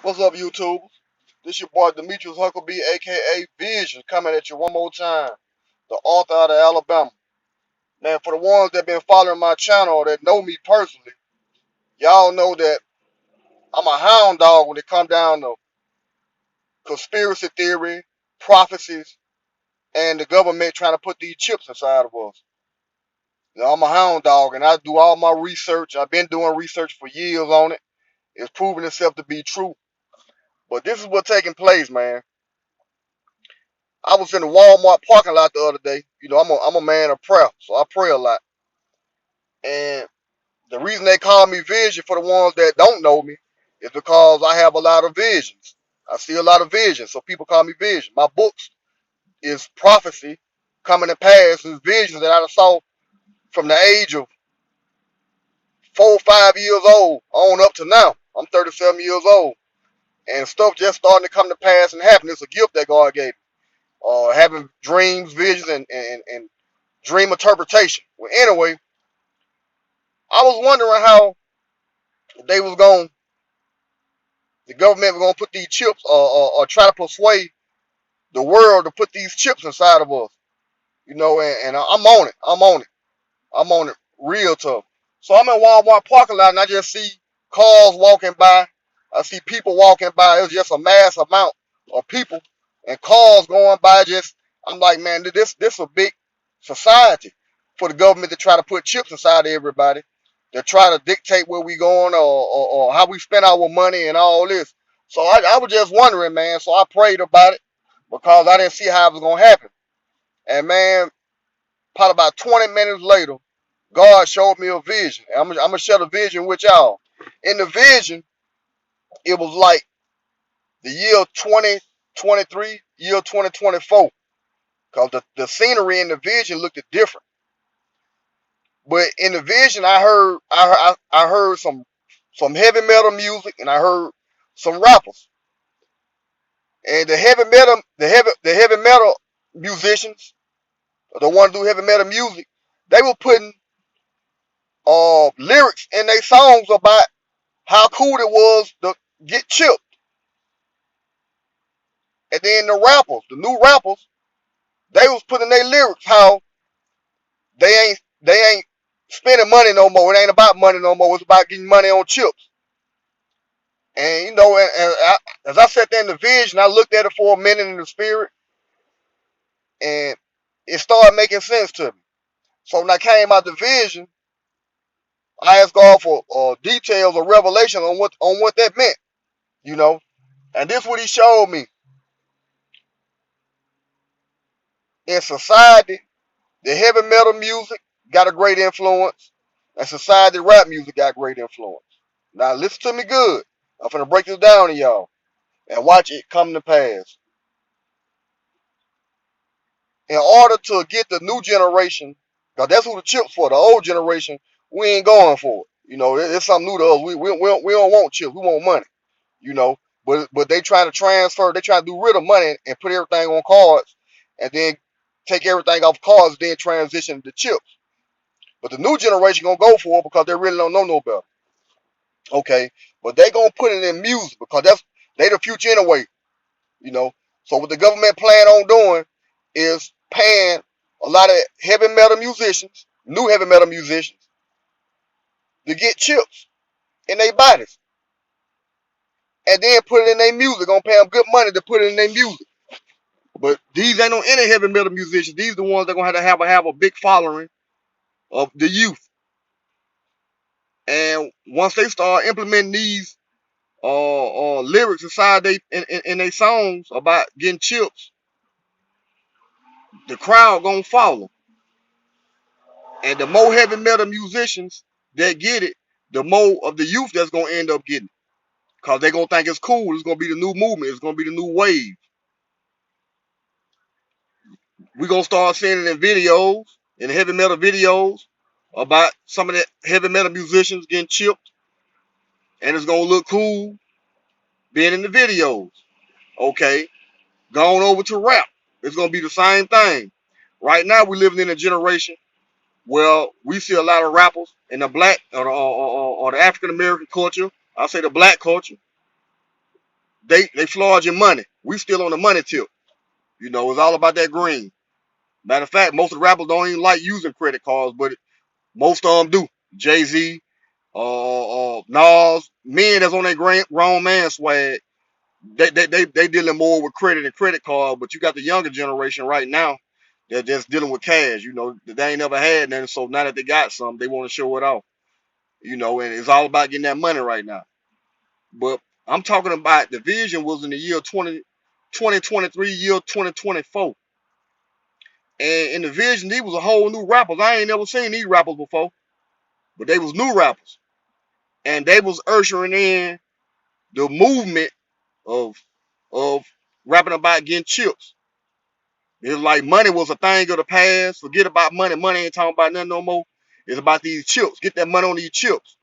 What's up, YouTube? This your boy Demetrius Huckabee, aka Vision, coming at you one more time. The author out of Alabama. Man, for the ones that been following my channel or that know me personally, y'all know that I'm a hound dog when it come down to conspiracy theory, prophecies, and the government trying to put these chips inside of us. I'm a hound dog, and I do all my research. I've been doing research for years on it. It's proven itself to be true. But this is what's taking place, man. I was in the Walmart parking lot the other day. I'm a man of prayer, so I pray a lot. And the reason they call me Vision for the ones that don't know me is because I have a lot of visions. I see a lot of visions, so people call me Vision. My books is prophecy coming to pass, is visions that I saw from the age of 4 or 5 years old on up to now. I'm 37 years old, and stuff just starting to come to pass and happen. It's a gift that God gave me. Having dreams, visions, and dream interpretation. Well, anyway, I was wondering how they was going, the government was gonna put these chips, or try to persuade the world to put these chips inside of us. And I'm on it. I'm on it. I'm on it real tough. So I'm in Walmart parking lot and I just see cars walking by. I see people walking by. It's just a mass amount of people and cars going by. Just I'm like, man, this a big society for the government to try to put chips inside of everybody, to try to dictate where we going, or how we spend our money and all this. So I was just wondering, man. So I prayed about it because I didn't see how it was gonna happen. And man, probably about 20 minutes later, God showed me a vision. I'm gonna share the vision with y'all. In the vision, it was like the year 2023, year 2024, because the scenery in the vision looked different. But in the vision, I heard some heavy metal music, and I heard some rappers. And the heavy metal musicians, the ones who do heavy metal music, they were putting lyrics in their songs about how cool it was to get chipped. And then the rappers, the new rappers, they was putting their lyrics how they ain't spending money no more. It ain't about money no more. It's about getting money on chips. And as I sat there in the vision, I looked at it for a minute in the spirit, and it started making sense to me. So when I came out the vision, I asked God for details or revelation on what that meant. You know, and this is what He showed me. In society, the heavy metal music got a great influence, and society rap music got great influence. Now listen to me good. I'm finna break this down to y'all and watch it come to pass. In order to get the new generation, because that's who the chips for. The old generation, we ain't going for it. It's something new to us. We don't want chips. We want money. You know, but they trying to transfer. They trying to do rid of money and put everything on cards, and then take everything off cards, then transition to chips. But the new generation gonna go for it because they really don't know no better. Okay, but they gonna put it in music because they the future anyway. You know, so what the government plan on doing is paying a lot of heavy metal musicians, new heavy metal musicians, to get chips in their bodies, and then put it in their music. Gonna pay them good money to put it in their music. But these ain't no any heavy metal musicians. These are the ones that gonna have a big following of the youth. And once they start implementing these lyrics inside in their songs about getting chips, the crowd gonna follow. And the more heavy metal musicians that get it, the more of the youth that's gonna end up getting it. Cause they gonna think it's cool. It's gonna be the new movement. It's gonna be the new wave. We gonna start seeing it in videos, in heavy metal videos, about some of the heavy metal musicians getting chipped, and it's gonna look cool being in the videos. Okay, going over to rap, it's gonna be the same thing. Right now, we're living in a generation where we see a lot of rappers in the black or the African American culture. I say the black culture. they flood your money. We still on the money tip. You know, it's all about that green. Matter of fact, most of the rappers don't even like using credit cards, but most of them do. Jay-Z, Nas, men that's on that grown man swag, they dealing more with credit and credit card, but you got the younger generation right now that just dealing with cash. You know, they ain't never had nothing, so now that they got something, they want to show it off. You know, and it's all about getting that money right now. But I'm talking about the vision was in the year 2023, year 2024. And in the vision, these was a whole new rappers. I ain't never seen these rappers before, but they was new rappers. And they was ushering in the movement of of rapping about getting chips. It's like money was a thing of the past. Forget about money. Money ain't talking about nothing no more. It's about these chips. Get that money on these chips.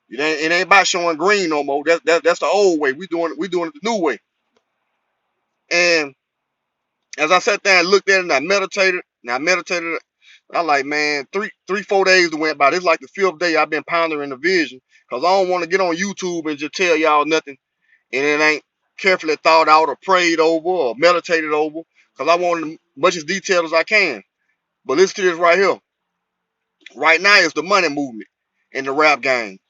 It ain't about showing green no more. That's the old way. We doing it the new way. And as I sat there and looked at it and I meditated, I like, man, 4 days went by. This is like the 5th day I've been pondering the vision. Cause I don't want to get on YouTube and just tell y'all nothing and it ain't carefully thought out or prayed over or meditated over. Cause I want as much as detailed as I can. But listen to this right here. Right now it's the money movement in the rap game.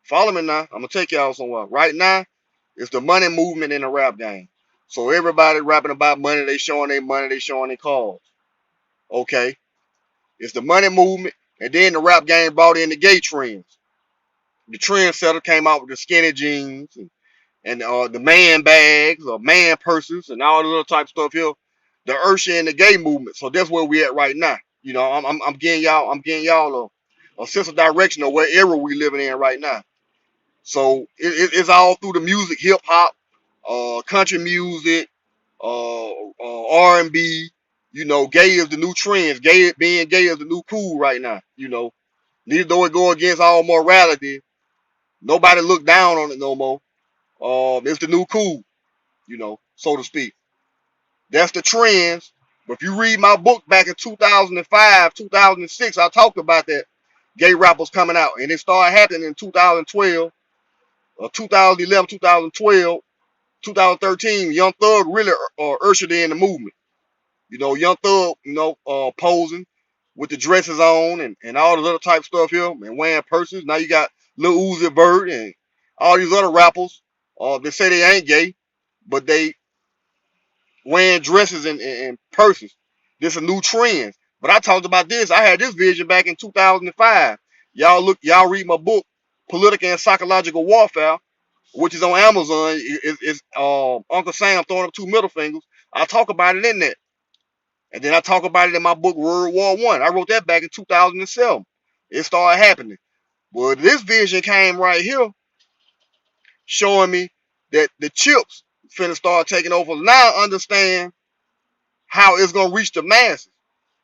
Follow me now. I'm gonna take y'all somewhere. Right now, it's the money movement in the rap game. So everybody rapping about money, they showing their money, they showing their cars. Okay. It's the money movement, and then the rap game brought in the gay trends. The trendsetter came out with the skinny jeans and the man bags or man purses and all the little type of stuff here. The usher and the gay movement. So that's where we at right now. You know, I'm getting y'all a sense of direction of what era we living in right now. So it's all through the music, hip hop, country music, R&B. You know, gay is the new trends. Being gay is the new cool right now. You know, neither though it go against all morality, nobody look down on it no more. It's the new cool. You know, so to speak. That's the trends. But if you read my book back in 2005, 2006, I talked about that gay rappers coming out, and it started happening in 2012. 2011, 2012, 2013, Young Thug really ushered in the movement. You know, Young Thug, posing with the dresses on and all the other type of stuff here and wearing purses. Now you got Lil Uzi Vert and all these other rappers. They say they ain't gay, but they wearing dresses and purses. This is a new trend. But I talked about this. I had this vision back in 2005. Y'all read my book, Political and Psychological Warfare, which is on Amazon. It's Uncle Sam throwing up 2 middle fingers. I talk about it in that. And then I talk about it in my book, World War One. I wrote that back in 2007. It started happening. Well, this vision came right here showing me that the chips finna start taking over. Now I understand how it's going to reach the masses.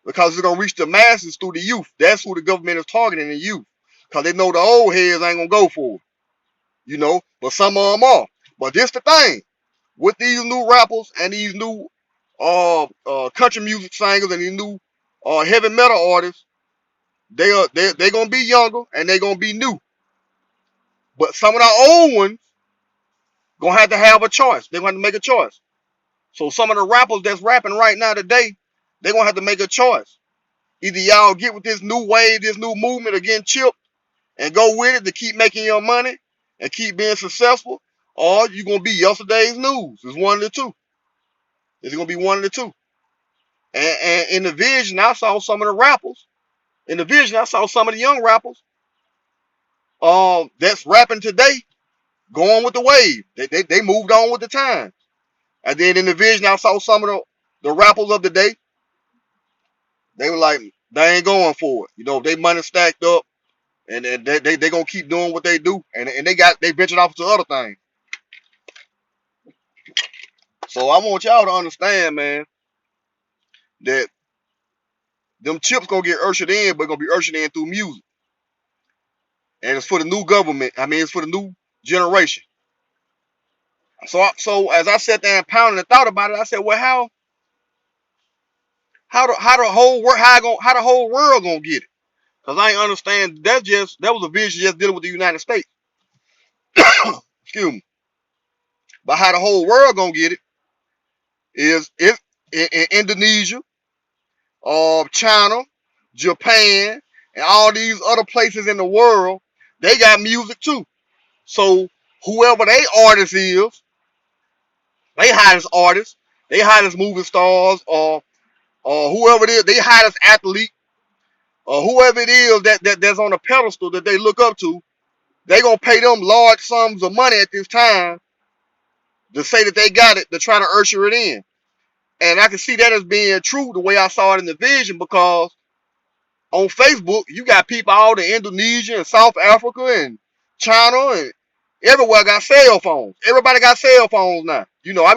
Because it's going to reach the masses through the youth. That's who the government is targeting, the youth. Because they know the old heads ain't going to go for it. You know, but some of them are. But this the thing. With these new rappers and these new country music singers and these new heavy metal artists, they gonna be younger and they gonna be new. But some of the old ones gonna have a choice. They're gonna have to make a choice. So some of the rappers that's rapping right now today, they gonna have to make a choice. Either y'all get with this new wave, this new movement against Chip, and go with it to keep making your money and keep being successful, or you gonna be yesterday's news. It's one of the two. It's gonna be one of the two. And in the vision, I saw some of the rappers. In the vision, I saw some of the young rappers that's rapping today going with the wave. They moved on with the time. And then in the vision, I saw some of the rappers of the day. They were like, they ain't going for it. You know, they money stacked up and they gonna keep doing what they do. And they ventured off to other things. So I want y'all to understand, man, that them chips gonna get ushered in, but gonna be ushered in through music. And it's for the new government. I mean, it's for the new generation. So as I sat there and pounded and thought about it, I said, well, how the whole world gonna get it? Because I ain't understand. That was a vision just dealing with the United States. Excuse me. But how the whole world gonna get it is if in Indonesia, China, Japan, and all these other places in the world, they got music too. So whoever they artist is, they hottest artists, they hottest movie stars, or whoever it is, they hottest athlete, or whoever it is that's on a pedestal that they look up to, they gonna pay them large sums of money at this time to say that they got it, to try to usher it in. And I can see that as being true the way I saw it in the vision, because on Facebook, you got people all in Indonesia and South Africa and China and everywhere got cell phones. Everybody got cell phones now. You know, I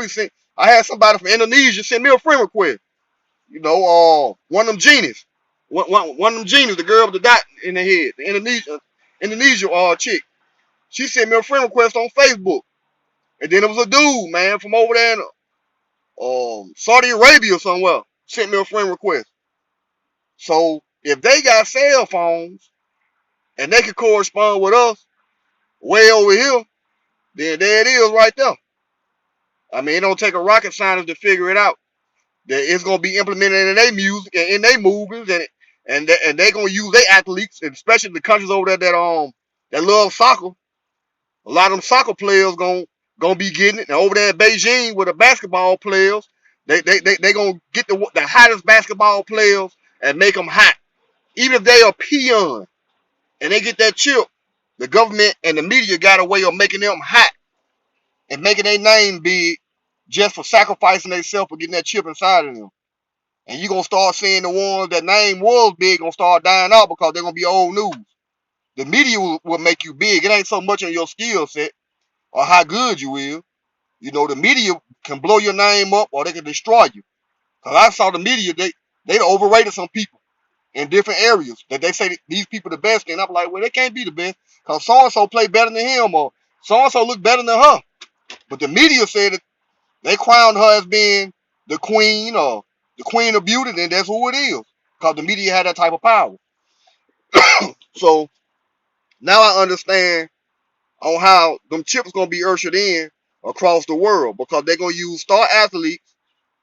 had somebody from Indonesia send me a friend request. You know, one of them genies. One of them genies, the girl with the dot in the head, the Indonesia chick. She sent me a friend request on Facebook. And then it was a dude, man, from over there in Saudi Arabia or somewhere, sent me a friend request. So if they got cell phones and they can correspond with us way over here, then there it is right there. I mean, it don't take a rocket scientist to figure it out. That it's gonna be implemented in their music and in their movies, and they gonna use their athletes, and especially the countries over there that love soccer. A lot of them soccer players gonna be getting it. And over there in Beijing with the basketball players, they gonna get the hottest basketball players and make them hot. Even if they are peon and they get that chip, the government and the media got a way of making them hot and making their name big just for sacrificing themselves for getting that chip inside of them. And you're gonna start seeing the ones that name was big gonna start dying out because they're gonna be old news. The media will make you big. It ain't so much on your skill set or how good you is. You know, the media can blow your name up or they can destroy you. Cause I saw the media, they overrated some people in different areas that they say that these people the best, and I'm like, well, they can't be the best because so and so play better than him or so and so look better than her. But the media said that they crowned her as being the queen or the queen of beauty, then that's who it is. Because the media had that type of power. So now I understand on how them chips gonna be ushered in across the world, because they're gonna use star athletes,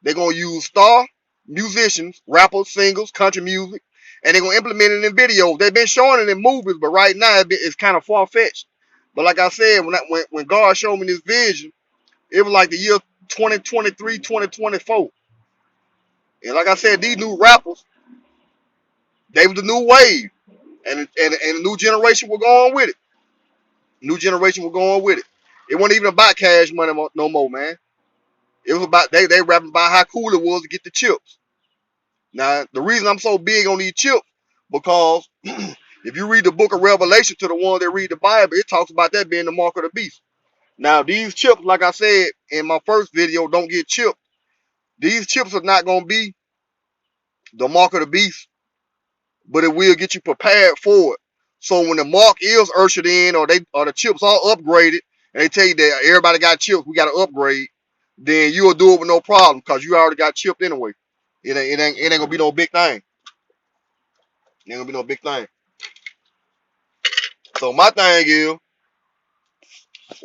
they're gonna use star musicians, rappers, singers, country music, and they're gonna implement it in videos. They've been showing it in movies, but right now it's kind of far fetched. But like I said, when God showed me this vision, it was like the year 2023, 2024. And like I said, these new rappers, they was the new wave. And the new generation were going with it. New generation were going with it. It wasn't even about cash money no more, man. It was about they rapping about how cool it was to get the chips. Now, the reason I'm so big on these chips, because if you read the book of Revelation to the ones that read the Bible, it talks about that being the mark of the beast. Now, these chips, like I said in my first video, don't get chipped. These chips are not going to be the mark of the beast, but it will get you prepared for it. So when the mark is ushered in, or the chips are upgraded, and they tell you that everybody got chips, we got to upgrade, then you'll do it with no problem because you already got chipped anyway. It ain't gonna be no big thing. It ain't gonna be no big thing. So my thing is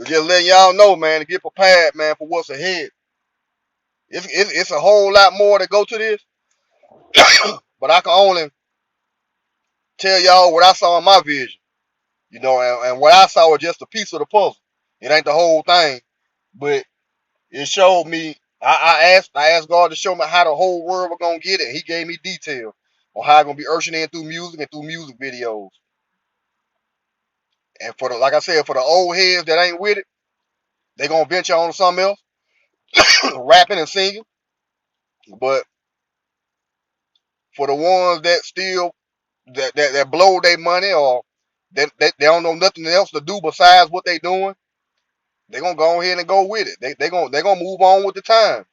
just letting y'all know, man, to get prepared, man, for what's ahead. It's a whole lot more to go to this, but I can only tell y'all what I saw in my vision. You know, and what I saw was just a piece of the puzzle. It ain't the whole thing, but it showed me. I asked God to show me how the whole world was gonna get it. He gave me details on how it's gonna be ushering in through music and through music videos. And like I said, for the old heads that ain't with it, they gonna venture on to something else, rapping and singing. But for the ones that still that blow their money, or that they don't know nothing else to do besides what they doing, they gonna go ahead and go with it. They gonna move on with the time,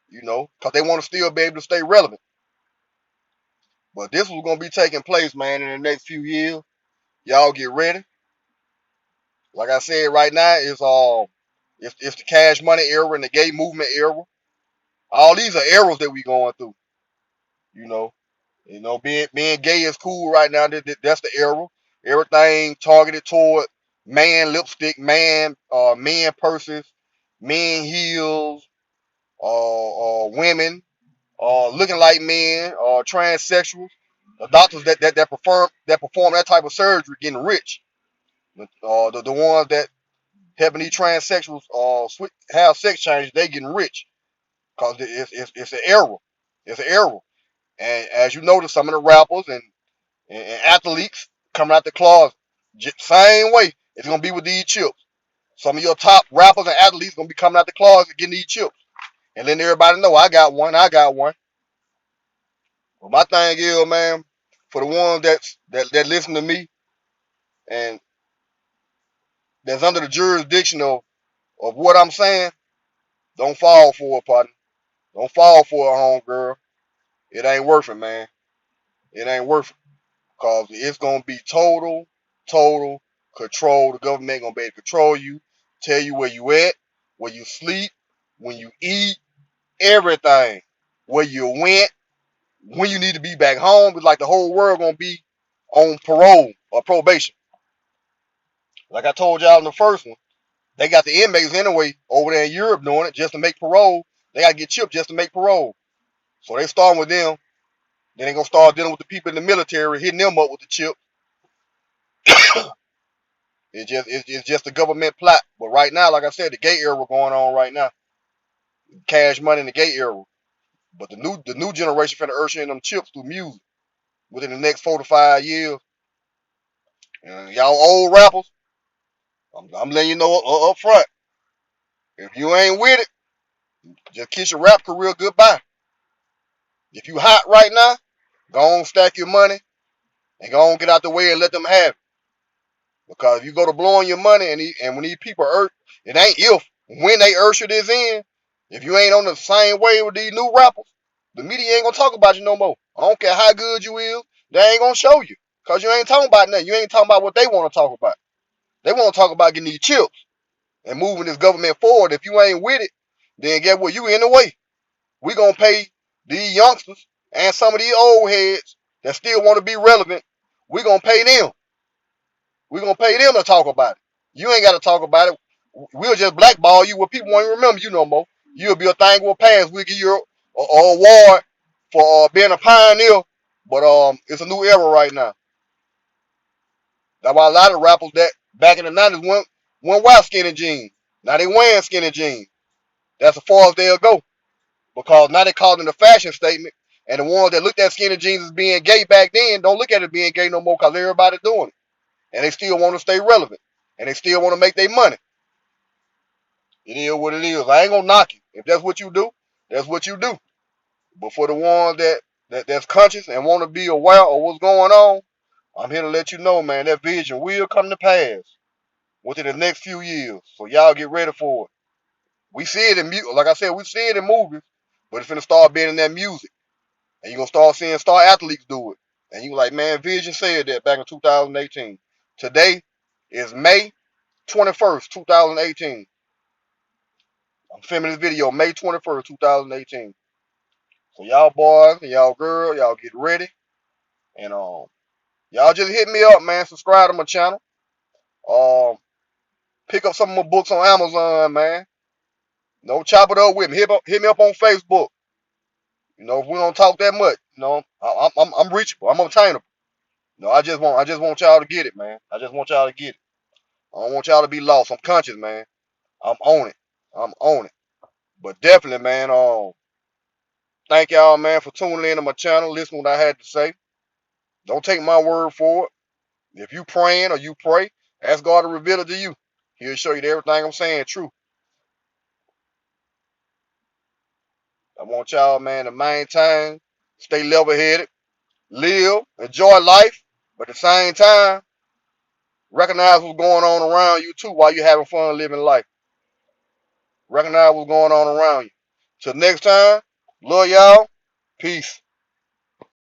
you know, because they want to still be able to stay relevant. But this was gonna be taking place, man, in the next few years. Y'all get ready. Like I said, right now it's the cash money era and the gay movement era. All these are eras that we going through. You know, being gay is cool right now. That's the era. Everything targeted toward man lipstick, man purses, men heels, or women, or looking like men, or transsexuals. The doctors that perform that type of surgery getting rich. The ones that helping these transsexuals have sex changes, they getting rich because it's an error. It's an error. And as you notice, some of the rappers and athletes coming out the closet, same way it's gonna be with these chips. Some of your top rappers and athletes gonna be coming out the closet getting these chips, and letting everybody know I got one, I got one. But my thing is, man, for the ones that listen to me and that's under the jurisdiction of what I'm saying, don't fall for it, partner. Don't fall for it, homegirl. It ain't worth it, man. It ain't worth it. Because it's going to be total control. The government going to be able to control you, tell you where you at, where you sleep, when you eat, everything. Where you went, when you need to be back home. It's like the whole world going to be on parole or probation. Like I told y'all in the first one, they got the inmates anyway over there in Europe doing it just to make parole. They got to get chipped just to make parole. So they starting with them. Then they going to start dealing with the people in the military, hitting them up with the chip. It's just a government plot. But right now, like I said, the gay era going on right now. Cash money in the gay era. But the new generation finna usher in them chips through music within the next 4 to 5 years. And y'all old rappers, I'm letting you know up front. If you ain't with it, just kiss your rap career goodbye. If you hot right now, go on stack your money and go on get out the way and let them have it. Because if you go to blowing your money and when these people it ain't if, when they usher this in, if you ain't on the same wave with these new rappers, the media ain't gonna talk about you no more. I don't care how good you is, they ain't gonna show you. Cause you ain't talking about nothing. You ain't talking about what they want to talk about. They want to talk about getting these chips and moving this government forward. If you ain't with it, then get what, you in the way. We gonna pay these youngsters and some of these old heads that still want to be relevant. We gonna pay them. We gonna pay them to talk about it. You ain't gotta talk about it. We'll just blackball you where people won't even remember you no more. You'll be a thing we'll pass. We'll give you a award for being a pioneer. But it's a new era right now. That's why a lot of rappers that back in the 90s went wear skinny jeans. Now they wearing skinny jeans. That's as far as they'll go. Because now they call it a fashion statement. And the ones that looked at skinny jeans as being gay back then don't look at it being gay no more because everybody doing it. And they still want to stay relevant. And they still want to make their money. It is what it is. I ain't gonna knock you. If that's what you do, that's what you do. But for the ones that's conscious and want to be aware of what's going on, I'm here to let you know, man, that vision will come to pass within the next few years. So y'all get ready for it. We see it in music. Like I said, we see it in movies, but it's finna start being in that music. And you're gonna start seeing star athletes do it. And you like, man, Vision said that back in 2018. Today is May 21st, 2018. I'm filming this video May 21st, 2018. So y'all boys and y'all girls, y'all get ready. And y'all just hit me up, man. Subscribe to my channel. Um, pick up some of my books on Amazon, man. Chop it up with me. Hit me up on Facebook. If we don't talk that much, I'm reachable. I'm obtainable. I just want y'all to get it, man. I just want y'all to get it. I don't want y'all to be lost. I'm conscious, man. I'm on it. I'm on it. But definitely, man. Thank y'all, man, for tuning in to my channel, listening to what I had to say. Don't take my word for it. If you praying or you pray, ask God to reveal it to you. He'll show you that everything I'm saying true. I want y'all, man, to maintain, stay level-headed, live, enjoy life, but at the same time, recognize what's going on around you too while you're having fun living life. Recognize what's going on around you. Till next time, love y'all. Peace.